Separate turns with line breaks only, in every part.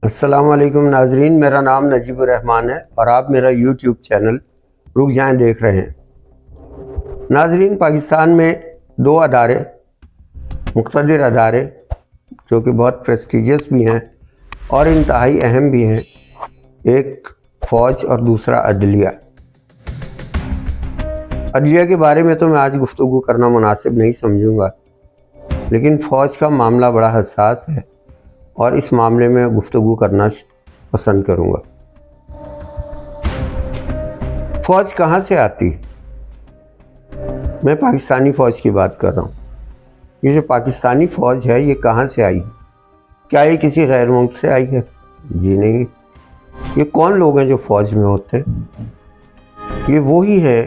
السلام علیکم ناظرین، میرا نام نجیب الرحمان ہے اور آپ میرا یوٹیوب چینل رک جائیں دیکھ رہے ہیں۔ ناظرین، پاکستان میں دو ادارے، مقتدر ادارے جو کہ بہت پریسٹیجیس بھی ہیں اور انتہائی اہم بھی ہیں، ایک فوج اور دوسرا عدلیہ۔ عدلیہ کے بارے میں تو میں آج گفتگو کرنا مناسب نہیں سمجھوں گا، لیکن فوج کا معاملہ بڑا حساس ہے اور اس معاملے میں گفتگو کرنا پسند کروں گا۔ فوج کہاں سے آتی؟ میں پاکستانی فوج کی بات کر رہا ہوں۔ یہ جو پاکستانی فوج ہے یہ کہاں سے آئی؟ کیا یہ کسی غیر ملک سے آئی ہے؟ جی نہیں۔ یہ کون لوگ ہیں جو فوج میں ہوتے ہیں؟ یہ وہی ہے،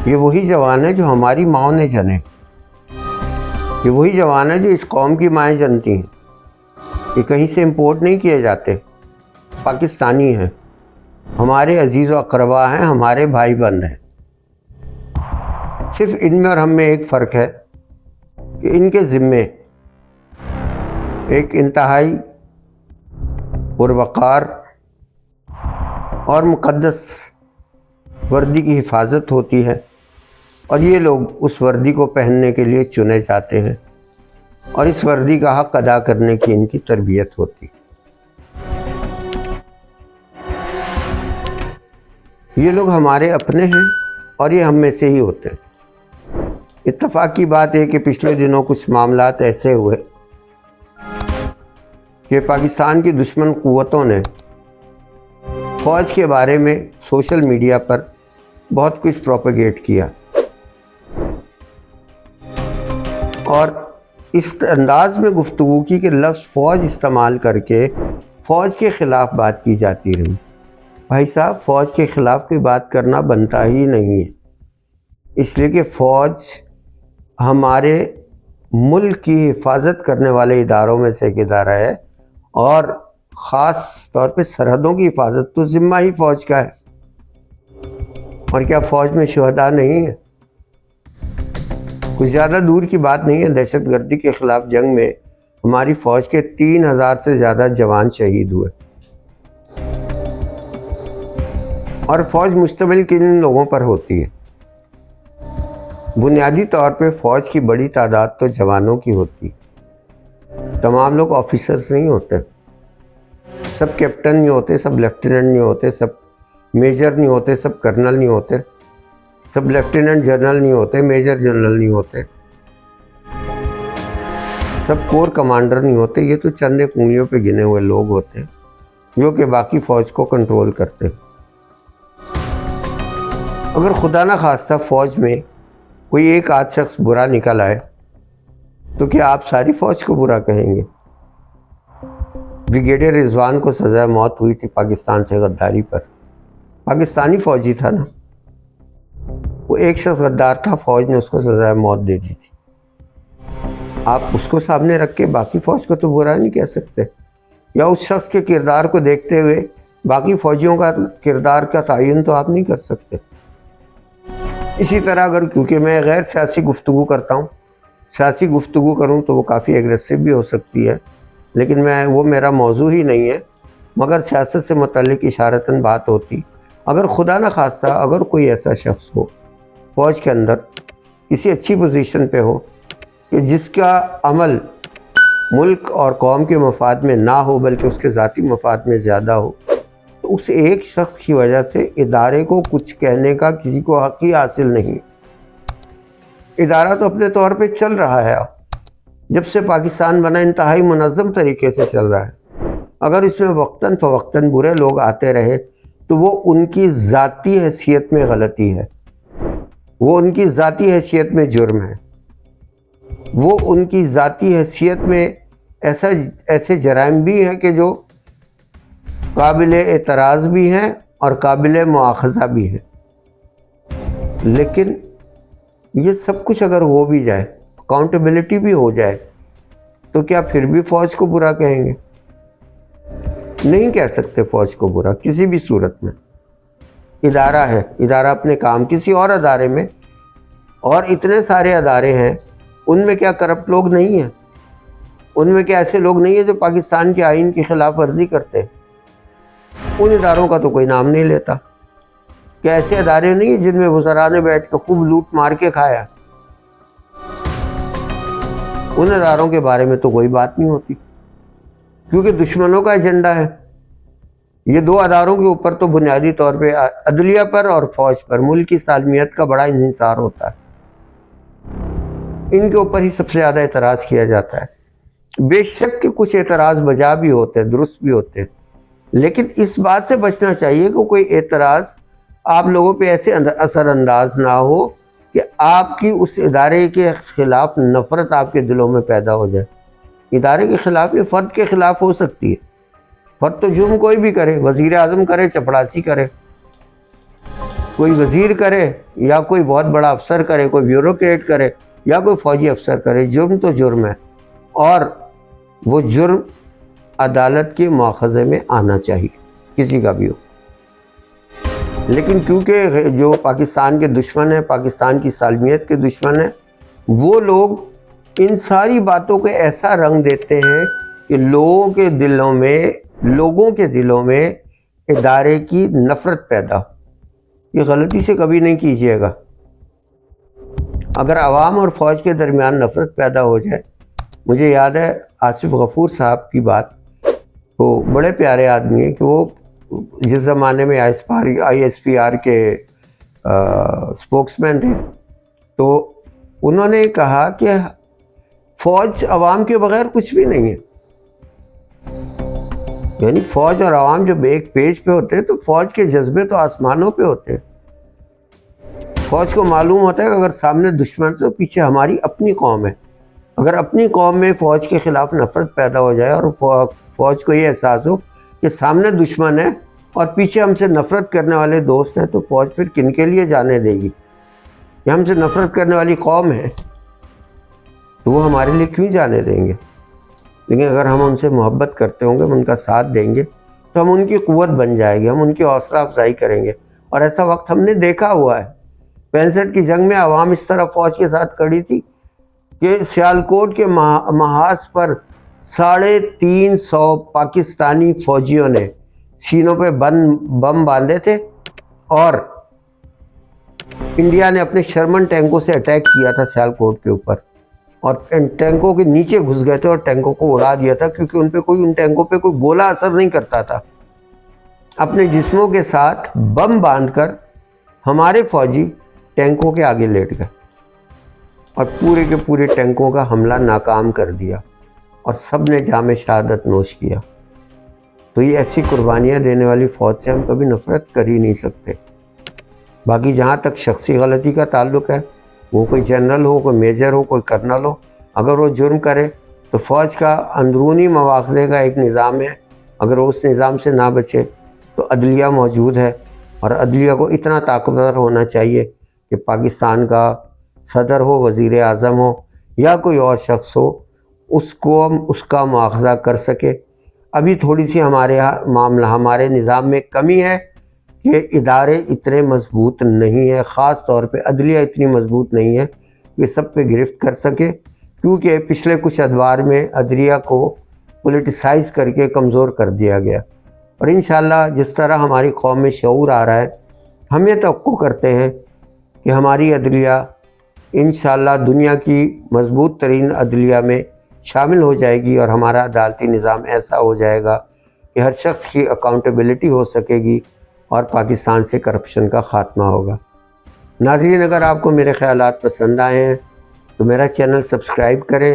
یہ وہی جوان ہیں جو ہماری ماں نے جنے، یہ وہی جوان ہیں جو اس قوم کی مائیں جنتی ہیں۔ یہ کہیں سے امپورٹ نہیں کیے جاتے، پاکستانی ہیں، ہمارے عزیز و اقربا ہیں، ہمارے بھائی بند ہیں۔ صرف ان میں اور ہم میں ایک فرق ہے کہ ان کے ذمے ایک انتہائی پروقار اور مقدس وردی کی حفاظت ہوتی ہے، اور یہ لوگ اس وردی کو پہننے کے لیے چنے جاتے ہیں اور اس وردی کا حق ادا کرنے کی ان کی تربیت ہوتی ہے۔ یہ لوگ ہمارے اپنے ہیں اور یہ ہم میں سے ہی ہوتے ہیں۔ اتفاق کی بات ہے کہ پچھلے دنوں کچھ معاملات ایسے ہوئے کہ پاکستان کی دشمن قوتوں نے فوج کے بارے میں سوشل میڈیا پر بہت کچھ پروپیگیٹ کیا، اور اس انداز میں گفتگو کی کہ لفظ فوج استعمال کر کے فوج کے خلاف بات کی جاتی رہی۔ بھائی صاحب، فوج کے خلاف کوئی بات کرنا بنتا ہی نہیں ہے، اس لیے کہ فوج ہمارے ملک کی حفاظت کرنے والے اداروں میں سے ایک ادارہ ہے، اور خاص طور پہ سرحدوں کی حفاظت تو ذمہ ہی فوج کا ہے۔ اور کیا فوج میں شہداء نہیں ہیں؟ کچھ زیادہ دور کی بات نہیں ہے، دہشت گردی کے خلاف جنگ میں ہماری فوج کے 3000 سے زیادہ جوان شہید ہوئے، اور فوج مشتمل کن لوگوں پر ہوتی ہے؟ بنیادی طور پہ فوج کی بڑی تعداد تو جوانوں کی ہوتی ہے، تمام لوگ آفیسرز نہیں ہوتے، سب کیپٹن نہیں ہوتے، سب لیفٹیننٹ نہیں ہوتے، سب میجر نہیں ہوتے، سب کرنل نہیں ہوتے، سب لیفٹیننٹ جنرل نہیں ہوتے، میجر جنرل نہیں ہوتے، سب کور کمانڈر نہیں ہوتے۔ یہ تو چند انگلیوں پہ گنے ہوئے لوگ ہوتے ہیں جو کہ باقی فوج کو کنٹرول کرتے ہیں۔ اگر خدا نہ خواستہ فوج میں کوئی ایک آدھ شخص برا نکل آئے تو کیا آپ ساری فوج کو برا کہیں گے؟ بریگیڈیئر رضوان کو سزائے موت ہوئی تھی پاکستان سے غداری پر، پاکستانی فوجی تھا نا، وہ ایک شخص غدار تھا، فوج نے اس کو سزائے موت دے دی تھی۔ آپ اس کو سامنے رکھ کے باقی فوج کو تو برا نہیں کہہ سکتے، یا اس شخص کے کردار کو دیکھتے ہوئے باقی فوجیوں کا کردار کا تعین تو آپ نہیں کر سکتے۔ اسی طرح اگر کیونکہ میں غیر سیاسی گفتگو کرتا ہوں، سیاسی گفتگو کروں تو وہ کافی ایگریسو بھی ہو سکتی ہے، لیکن وہ میرا موضوع ہی نہیں ہے، مگر سیاست سے متعلق اشارتاً بات ہوتی۔ اگر خدا نہ خواستہ اگر کوئی ایسا شخص ہو فوج کے اندر کسی اچھی پوزیشن پہ ہو کہ جس کا عمل ملک اور قوم کے مفاد میں نہ ہو بلکہ اس کے ذاتی مفاد میں زیادہ ہو، تو اس ایک شخص کی وجہ سے ادارے کو کچھ کہنے کا کسی کو حق ہی حاصل نہیں۔ ادارہ تو اپنے طور پہ چل رہا ہے، جب سے پاکستان بنا انتہائی منظم طریقے سے چل رہا ہے۔ اگر اس میں وقتاً فوقتاً برے لوگ آتے رہے تو وہ ان کی ذاتی حیثیت میں غلطی ہے، وہ ان کی ذاتی حیثیت میں جرم ہے، وہ ان کی ذاتی حیثیت میں ایسے جرائم بھی ہیں کہ جو قابل اعتراض بھی ہیں اور قابل مواخذہ بھی ہیں۔ لیکن یہ سب کچھ اگر ہو بھی جائے، اکاؤنٹیبلٹی بھی ہو جائے، تو کیا پھر بھی فوج کو برا کہیں گے؟ نہیں کہہ سکتے فوج کو برا کسی بھی صورت میں۔ ادارہ ہے، ادارہ اپنے کام، کسی اور ادارے میں، اور اتنے سارے ادارے ہیں، ان میں کیا کرپٹ لوگ نہیں ہیں؟ ان میں کیا ایسے لوگ نہیں ہیں جو پاکستان کے آئین کی خلاف ورزی کرتے ہیں؟ ان اداروں کا تو کوئی نام نہیں لیتا۔ کیا ایسے ادارے نہیں ہیں جن میں وزراء نے بیٹھ کے خوب لوٹ مار کے کھایا؟ ان اداروں کے بارے میں تو کوئی بات نہیں ہوتی، کیونکہ دشمنوں کا ایجنڈا ہے۔ یہ دو اداروں کے اوپر تو بنیادی طور پہ عدلیہ پر اور فوج پر ملک کی سالمیت کا بڑا انحصار ہوتا ہے۔ ان کے اوپر ہی سب سے زیادہ اعتراض کیا جاتا ہے۔ بے شک کہ کچھ اعتراض بجا بھی ہوتے ہیں، درست بھی ہوتے ہیں، لیکن اس بات سے بچنا چاہیے کہ کوئی اعتراض آپ لوگوں پہ ایسے اثر انداز نہ ہو کہ آپ کی اس ادارے کے خلاف نفرت آپ کے دلوں میں پیدا ہو جائے۔ ادارے کے خلاف نہیں، فرد کے خلاف ہو سکتی ہے۔ فرد تو جرم کوئی بھی کرے، وزیر اعظم کرے، چپڑاسی کرے، کوئی وزیر کرے، یا کوئی بہت بڑا افسر کرے، کوئی بیوروکریٹ کرے، یا کوئی فوجی افسر کرے، جرم تو جرم ہے، اور وہ جرم عدالت کے مواخذے میں آنا چاہیے، کسی کا بھی ہو۔ لیکن کیونکہ جو پاکستان کے دشمن ہیں، پاکستان کی سالمیت کے دشمن ہیں، وہ لوگ ان ساری باتوں کو ایسا رنگ دیتے ہیں کہ لوگوں کے دلوں میں ادارے کی نفرت پیدا ہو۔ یہ غلطی سے کبھی نہیں کیجیے گا۔ اگر عوام اور فوج کے درمیان نفرت پیدا ہو جائے، مجھے یاد ہے آصف غفور صاحب کی بات، وہ بڑے پیارے آدمی ہیں کہ وہ جس زمانے میں آئی ایس پی آر کے اسپوکس مین تھے، تو انہوں نے کہا کہ فوج عوام کے بغیر کچھ بھی نہیں ہے۔ یعنی فوج اور عوام جب ایک پیج پہ ہوتے ہیں تو فوج کے جذبے تو آسمانوں پہ ہوتے ہیں۔ فوج کو معلوم ہوتا ہے کہ اگر سامنے دشمن تو پیچھے ہماری اپنی قوم ہے۔ اگر اپنی قوم میں فوج کے خلاف نفرت پیدا ہو جائے اور فوج کو یہ احساس ہو کہ سامنے دشمن ہے اور پیچھے ہم سے نفرت کرنے والے دوست ہیں، تو فوج پھر کن کے لیے جانے دے گی؟ یہ ہم سے نفرت کرنے والی قوم ہے تو وہ ہمارے لیے کیوں جانے دیں گے؟ لیکن اگر ہم ان سے محبت کرتے ہوں گے، ہم ان کا ساتھ دیں گے، تو ہم ان کی قوت بن جائے گی، ہم ان کی حوصلہ افزائی کریں گے۔ اور ایسا وقت ہم نے دیکھا ہوا ہے۔ 65 کی جنگ میں عوام اس طرح فوج کے ساتھ کھڑی تھی کہ سیالکوٹ کے محاذ پر 350 پاکستانی فوجیوں نے سینوں پہ بم باندھے تھے، اور انڈیا نے اپنے شرمن ٹینکوں سے اٹیک کیا تھا سیالکوٹ کے اوپر، اور ٹینکوں کے نیچے گھس گئے تھے اور ٹینکوں کو اڑا دیا تھا، کیونکہ ان ٹینکوں پہ کوئی گولہ اثر نہیں کرتا تھا۔ اپنے جسموں کے ساتھ بم باندھ کر ہمارے فوجی ٹینکوں کے آگے لیٹ گئے اور پورے کے پورے ٹینکوں کا حملہ ناکام کر دیا، اور سب نے جام شہادت نوش کیا۔ تو یہ ایسی قربانیاں دینے والی فوج سے ہم کبھی نفرت کر ہی نہیں سکتے۔ باقی جہاں تک شخصی غلطی کا تعلق ہے، وہ کوئی جنرل ہو، کوئی میجر ہو، کوئی کرنل ہو، اگر وہ جرم کرے تو فوج کا اندرونی مواخذے کا ایک نظام ہے۔ اگر وہ اس نظام سے نہ بچے تو عدلیہ موجود ہے، اور عدلیہ کو اتنا طاقتور ہونا چاہیے کہ پاکستان کا صدر ہو، وزیر اعظم ہو، یا کوئی اور شخص ہو، اس کا مواخذہ کر سکے۔ ابھی تھوڑی سی ہمارے نظام میں کمی ہے کہ ادارے اتنے مضبوط نہیں ہیں، خاص طور پہ عدلیہ اتنی مضبوط نہیں ہے کہ سب پہ گرفت کر سکے، کیونکہ پچھلے کچھ ادوار میں عدلیہ کو پولیٹیسائز کر کے کمزور کر دیا گیا۔ اور انشاءاللہ جس طرح ہماری قوم میں شعور آ رہا ہے، ہم یہ توقع کرتے ہیں کہ ہماری عدلیہ انشاءاللہ دنیا کی مضبوط ترین عدلیہ میں شامل ہو جائے گی، اور ہمارا عدالتی نظام ایسا ہو جائے گا کہ ہر شخص کی اکاؤنٹیبلٹی ہو سکے گی، اور پاکستان سے کرپشن کا خاتمہ ہوگا۔ ناظرین، اگر آپ کو میرے خیالات پسند آئے ہیں تو میرا چینل سبسکرائب کریں،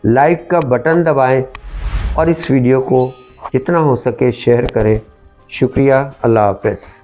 لائک کا بٹن دبائیں، اور اس ویڈیو کو جتنا ہو سکے شیئر کریں۔ شکریہ، اللہ حافظ۔